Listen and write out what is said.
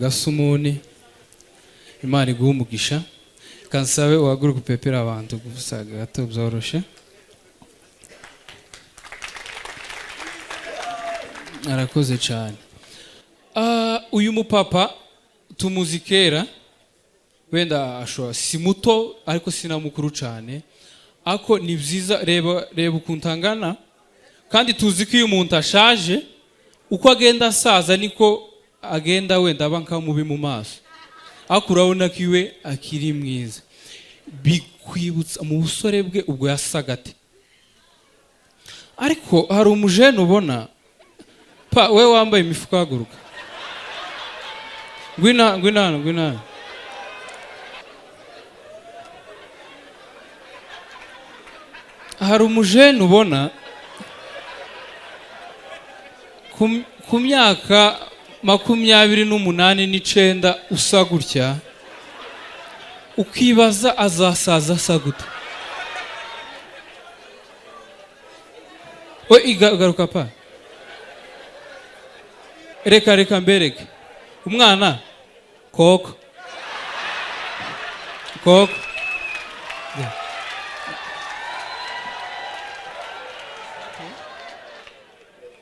Gasumuni Imana iguha umugisha kansabe uhaguruka upepera abantu gusaga gato byoroshe arakoze cyane uyu mupapa tumuzi kera wenda ashobora si muto ariko sinamukuru cyane ako ni byiza reba ukuntu angana kandi tuzi ko iyo umuntu ashaje uko agenda asaza niko agenda wenda aba nkamubi mu maso ariko urabona ko iwe akiri mwiza bikwibutsa mu busore bwe ubwo yasaga ate ariko hari umujene ubona pa we wambaye imifuka haguruka ngwina hari umujene ubona ku myaka 29 usa gutya ukibaza azasaza asa gute we igaruka pa reka mbereke umwana koko